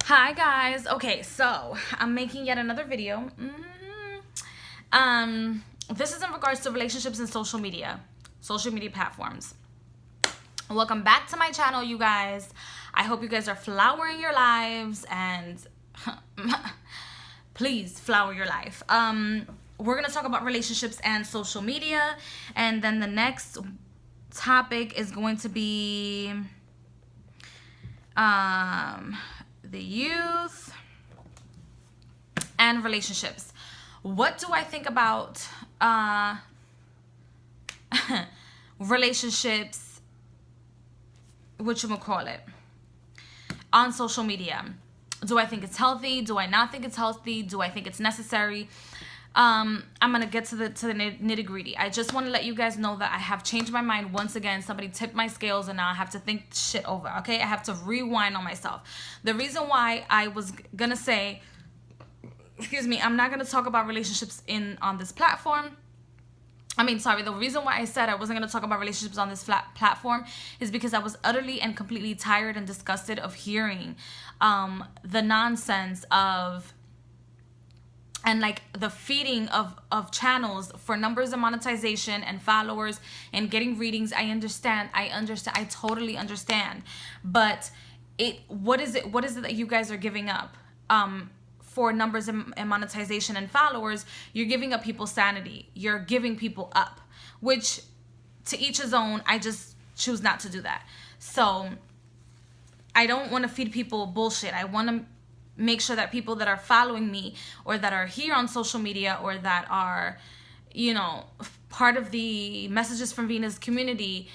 Hi guys. Okay, so I'm making yet another video. This is in regards to relationships and social media platforms. Welcome back to my channel, you guys. I hope you guys are flowering your lives and please flower your life. We're gonna talk about relationships and social media, and then the next topic is going to be the youth and relationships. What do I think about relationships, whatchamacallit, on social media? Do I think it's healthy? Do I not think it's healthy? Do I think it's necessary? I'm gonna get to the nitty gritty. I just want to let you guys know that I have changed my mind once again. Somebody tipped my scales and now I have to think shit over. Okay, I have to rewind on myself. The reason why I was gonna say, excuse me, I'm not gonna talk about relationships on this platform. The reason why I said I wasn't going to talk about relationships on this platform is because I was utterly and completely tired and disgusted of hearing the nonsense of and like the feeding of channels for numbers and monetization and followers and getting readings. I understand. I totally understand. But what is it that you guys are giving up? For numbers and monetization and followers, you're giving up people's sanity. You're giving people up, which to each his own. I just choose not to do that. So I don't want to feed people bullshit. I want to make sure that people that are following me or that are here on social media or that are, part of the Messages from Venus community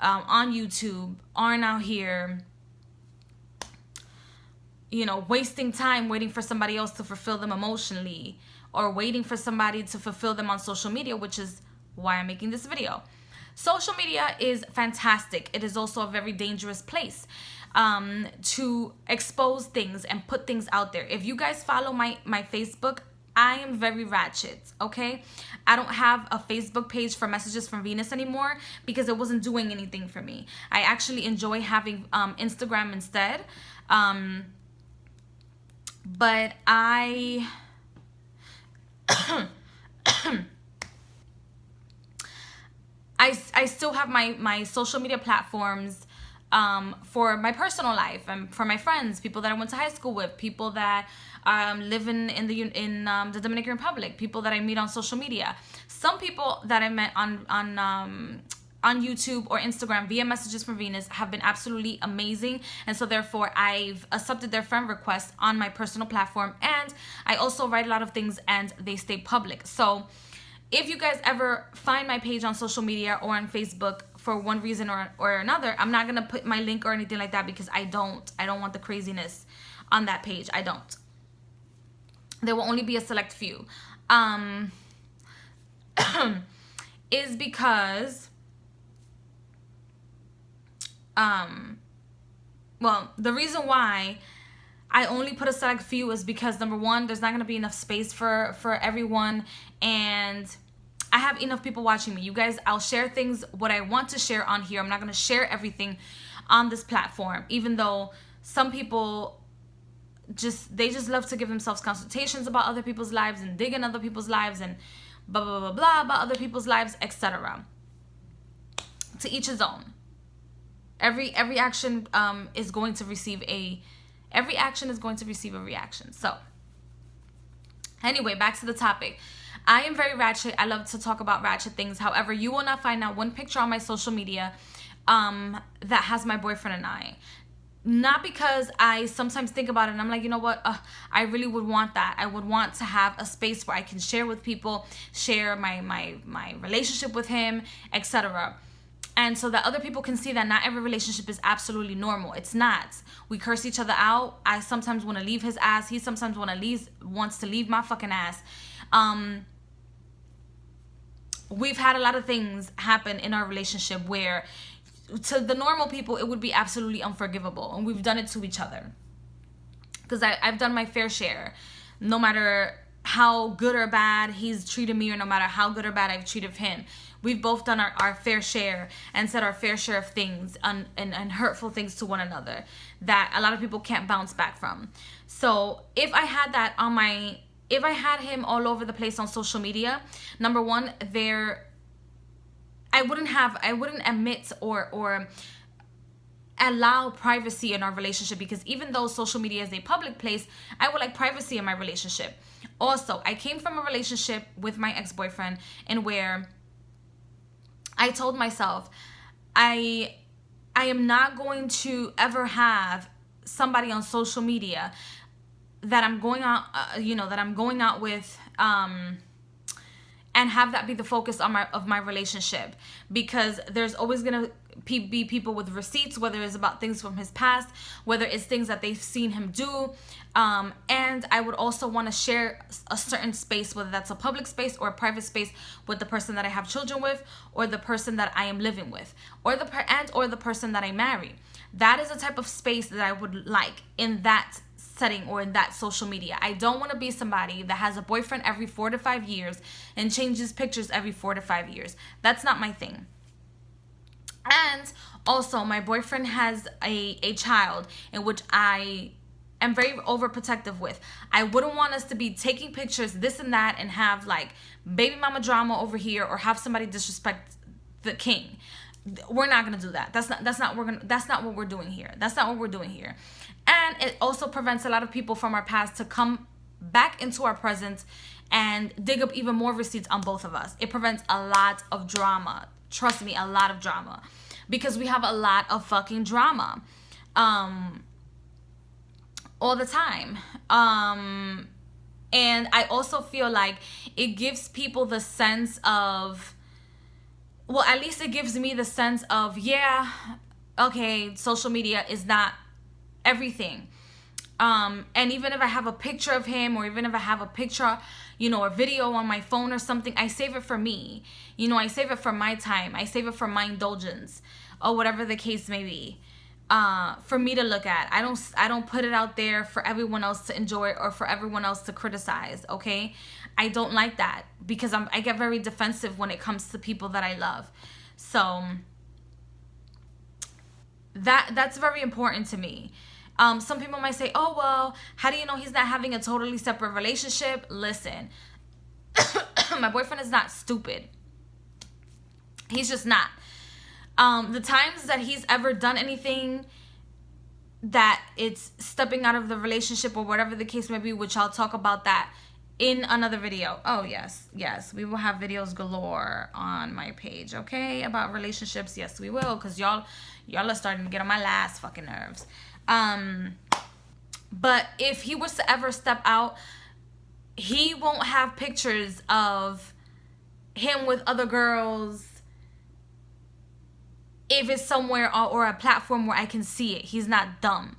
on YouTube aren't out here wasting time waiting for somebody else to fulfill them emotionally or waiting for somebody to fulfill them on social media, which is why I'm making this video. Social media is fantastic. It is also a very dangerous place to expose things and put things out there. If you guys follow my Facebook, I am very ratchet, okay? I don't have a Facebook page for Messages from Venus anymore because it wasn't doing anything for me. I actually enjoy having Instagram instead. But I still have my social media platforms for my personal life and for my friends, people that I went to high school with, people that live in the Dominican Republic, people that I meet on social media. Some people that I met on YouTube or Instagram via Messages from Venus have been absolutely amazing, and so therefore I've accepted their friend request on my personal platform, and I also write a lot of things and they stay public. So if you guys ever find my page on social media or on Facebook for one reason or another, I'm not gonna put my link or anything like that because I don't want the craziness on that page. I don't. There will only be a select few. Is because the reason why I only put a select few is because, number one, there's not going to be enough space for everyone, and I have enough people watching me. You guys, I'll share things what I want to share on here. I'm not going to share everything on this platform, even though some people just love to give themselves consultations about other people's lives and dig in other people's lives and blah blah blah blah about other people's lives, etc. To each his own. Every action is going to receive a reaction. So anyway, back to the topic. I am very ratchet. I love to talk about ratchet things. However, you will not find out one picture on my social media that has my boyfriend and I. Not because I sometimes think about it and I'm like, you know what, I really would want that. I would want to have a space where I can share with people, share my relationship with him, etc. And so that other people can see that not every relationship is absolutely normal. It's not. We curse each other out. I sometimes want to leave his ass. He sometimes wants to leave my fucking ass. We've had a lot of things happen in our relationship where to the normal people it would be absolutely unforgivable. And we've done it to each other. Because I've done my fair share. No matter how good or bad he's treated me, or no matter how good or bad I've treated him, We've both done our fair share and said our fair share of things and hurtful things to one another that a lot of people can't bounce back from. So if I had that on my, if I had him all over the place on social media, number one, I wouldn't admit or allow privacy in our relationship, because even though social media is a public place, I would like privacy in my relationship. Also, I came from a relationship with my ex-boyfriend in where I told myself I am not going to ever have somebody on social media that I'm going out that I'm going out with and have that be the focus of my relationship, because there's always gonna be people with receipts, whether it's about things from his past, whether it's things that they've seen him do, and I would also want to share a certain space, whether that's a public space or a private space, with the person that I have children with, or the person that I am living with, or the person that I marry. That is the type of space that I would like in that setting or in that social media. I don't want to be somebody that has a boyfriend every 4 to 5 years and changes pictures every 4 to 5 years. That's not my thing. And also, my boyfriend has a child in which I am very overprotective with. I wouldn't want us to be taking pictures, this and that, and have like baby mama drama over here, or have somebody disrespect the king. We're not gonna do that. That's not what we're doing here. That's not what we're doing here. And it also prevents a lot of people from our past to come back into our present and dig up even more receipts on both of us. It prevents a lot of drama. Trust me, a lot of drama. Because we have a lot of fucking drama. All the time. And I also feel like it gives people the sense of, well, at least it gives me the sense of, yeah, okay, social media is not everything. And even if I have a picture of him, or even if I have a picture, or video on my phone or something, I save it for me. I save it for my time. I save it for my indulgence, or whatever the case may be, for me to look at. I don't put it out there for everyone else to enjoy or for everyone else to criticize. Okay, I don't like that, because I get very defensive when it comes to people that I love. So that's very important to me. Some people might say, oh, well, how do you know he's not having a totally separate relationship? Listen, my boyfriend is not stupid. He's just not. The times that he's ever done anything that it's stepping out of the relationship or whatever the case may be, which I'll talk about that in another video. Oh, yes. We will have videos galore on my page, okay, about relationships. Yes, we will, because y'all are starting to get on my last fucking nerves. But if he was to ever step out, he won't have pictures of him with other girls if it's somewhere or a platform where I can see it. He's not dumb.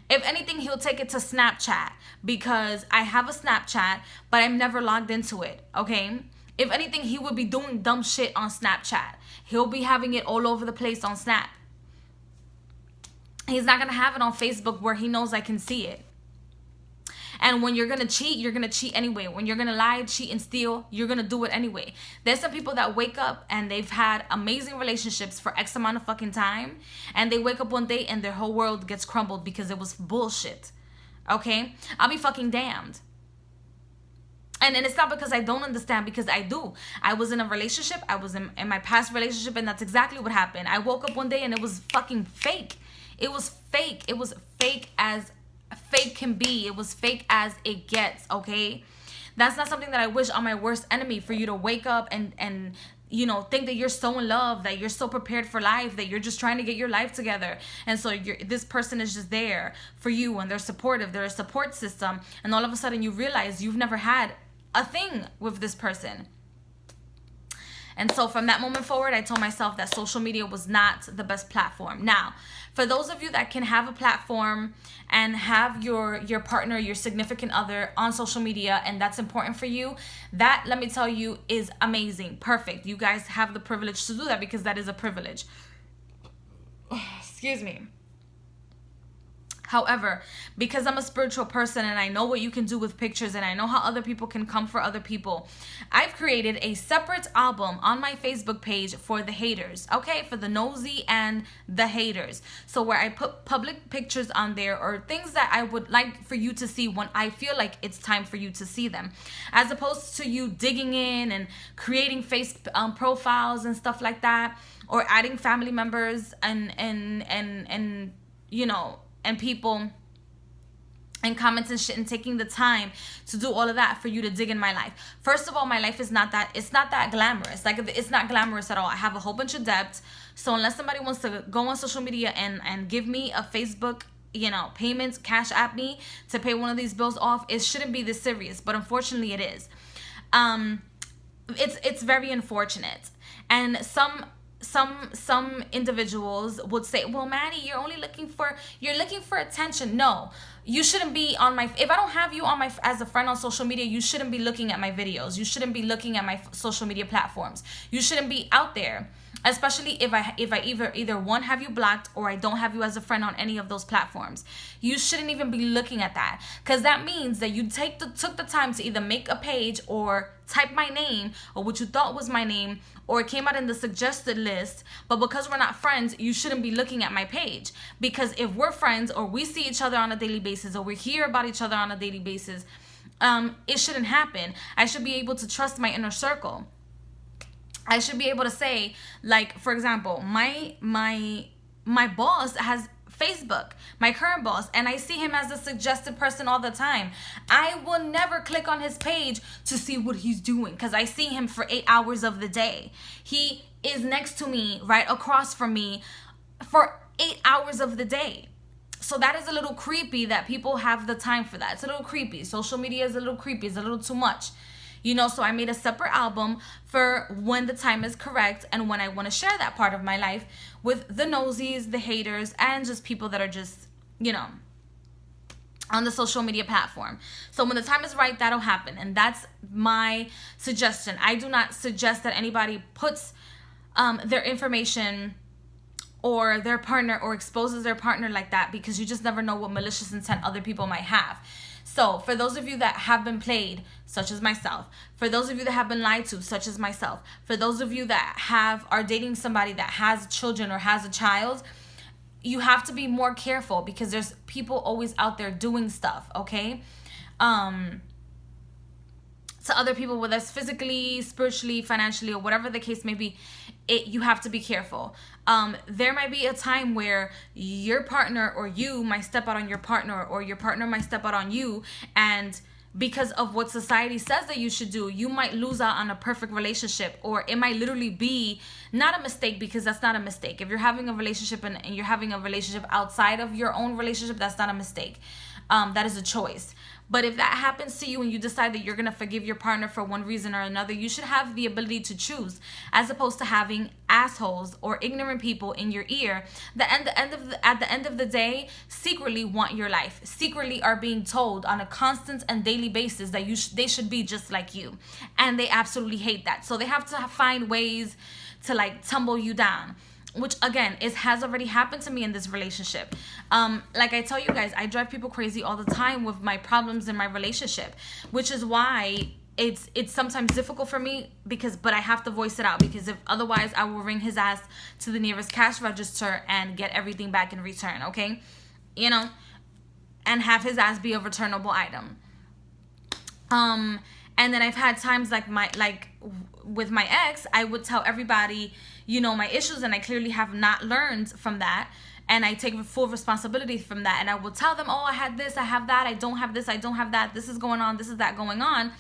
If anything, he'll take it to Snapchat, because I have a Snapchat, but I'm never logged into it, okay? If anything, he would be doing dumb shit on Snapchat. He'll be having it all over the place on Snap. He's not going to have it on Facebook where he knows I can see it. And when you're going to cheat, you're going to cheat anyway. When you're going to lie, cheat, and steal, you're going to do it anyway. There's some people that wake up and they've had amazing relationships for X amount of fucking time, and they wake up one day and their whole world gets crumbled because it was bullshit. Okay? I'll be fucking damned. And it's not because I don't understand, because I do. I was in a relationship. I was in my past relationship, and that's exactly what happened. I woke up one day and it was fucking fake. It was fake. It was fake as fake can be. It was fake as it gets, okay? That's not something that I wish on my worst enemy, for you to wake up and think that you're so in love, that you're so prepared for life, that you're just trying to get your life together. And so this person is just there for you, and they're supportive. They're a support system. And all of a sudden you realize you've never had a thing with this person. And so from that moment forward, I told myself that social media was not the best platform. Now, for those of you that can have a platform and have your partner, your significant other on social media, and that's important for you, that, let me tell you, is amazing. Perfect. You guys have the privilege to do that, because that is a privilege. Excuse me. However, because I'm a spiritual person and I know what you can do with pictures and I know how other people can come for other people, I've created a separate album on my Facebook page for the haters, okay? For the nosy and the haters. So where I put public pictures on there or things that I would like for you to see when I feel like it's time for you to see them. As opposed to you digging in and creating face profiles and stuff like that, or adding family members and you know, and people and comments and shit and taking the time to do all of that for you to dig in my life. First of all, my life is not that, it's not that glamorous. Like, it's not glamorous at all. I have a whole bunch of debt. So unless somebody wants to go on social media and give me a Facebook, you know, payment, Cash App me to pay one of these bills off, it shouldn't be this serious, but unfortunately it is. It's very unfortunate. And some individuals would say, well, Maddie, you're looking for attention. No, you shouldn't be on my, if I don't have you on my, as a friend on social media, you shouldn't be looking at my videos. You shouldn't be looking at my social media platforms. You shouldn't be out there, especially if I either one, have you blocked, or I don't have you as a friend on any of those platforms. You shouldn't even be looking at that, because that means that you took the time to either make a page or type my name or what you thought was my name, or it came out in the suggested list. But because we're not friends, you shouldn't be looking at my page. Because if we're friends, or we see each other on a daily basis, or we hear about each other on a daily basis, it shouldn't happen. I should be able to trust my inner circle. I should be able to say, like, for example, my boss has Facebook, my current boss, and I see him as a suggested person all the time. I will never click on his page to see what he's doing, because I see him for 8 hours of the day. He is next to me, right across from me, for 8 hours of the day. So that is a little creepy that people have the time for that. It's a little creepy. Social media is a little creepy. It's a little too much. You know, so I made a separate album for when the time is correct and when I want to share that part of my life with the nosies, the haters, and just people that are just, you know, on the social media platform. So when the time is right, that'll happen. And that's my suggestion. I do not suggest that anybody puts their information or their partner or exposes their partner like that, because you just never know what malicious intent other people might have. So for those of you that have been played, such as myself, for those of you that have been lied to, such as myself, for those of you that are dating somebody that has children or has a child, you have to be more careful, because there's people always out there doing stuff, okay? To other people, whether it's physically, spiritually, financially, or whatever the case may be, you have to be careful. There might be a time where your partner or you might step out on your partner, or your partner might step out on you, and because of what society says that you should do, you might lose out on a perfect relationship, or it might literally be not a mistake, because that's not a mistake. If you're having a relationship and you're having a relationship outside of your own relationship, that's not a mistake. That is a choice. But if that happens to you and you decide that you're going to forgive your partner for one reason or another, you should have the ability to choose, as opposed to having assholes or ignorant people in your ear that at the end of the day secretly want your life, secretly are being told on a constant and daily basis that they should be just like you, and they absolutely hate that. So they have to find ways to like tumble you down, which again has already happened to me in this relationship. Like I tell you guys, I drive people crazy all the time with my problems in my relationship, which is why it's sometimes difficult for me, but I have to voice it out, because if otherwise I will ring his ass to the nearest cash register and get everything back in return, okay? You know, and have his ass be a returnable item. And then I've had times with my ex, I would tell everybody, you know, my issues, and I clearly have not learned from that, and I take full responsibility from that, and I will tell them, oh, I had this, I have that, I don't have this, I don't have that, this is going on, this is that going on.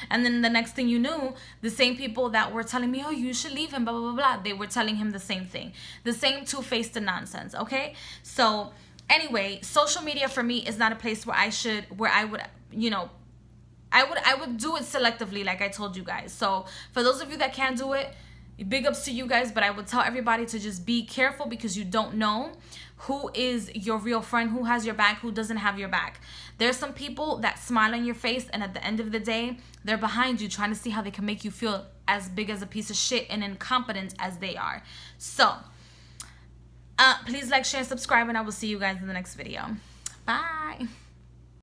And then the next thing you knew, the same people that were telling me, oh, you should leave him, blah, blah, blah, blah, they were telling him the same thing. The same two-faced nonsense, okay? So anyway, social media for me is not a place where I would, you know, I would do it selectively, like I told you guys. So for those of you that can't do it, big ups to you guys, but I would tell everybody to just be careful, because you don't know who is your real friend, who has your back, who doesn't have your back. There's some people that smile on your face, and at the end of the day, they're behind you trying to see how they can make you feel as big as a piece of shit and incompetent as they are. So please like, share, and subscribe, and I will see you guys in the next video. Bye.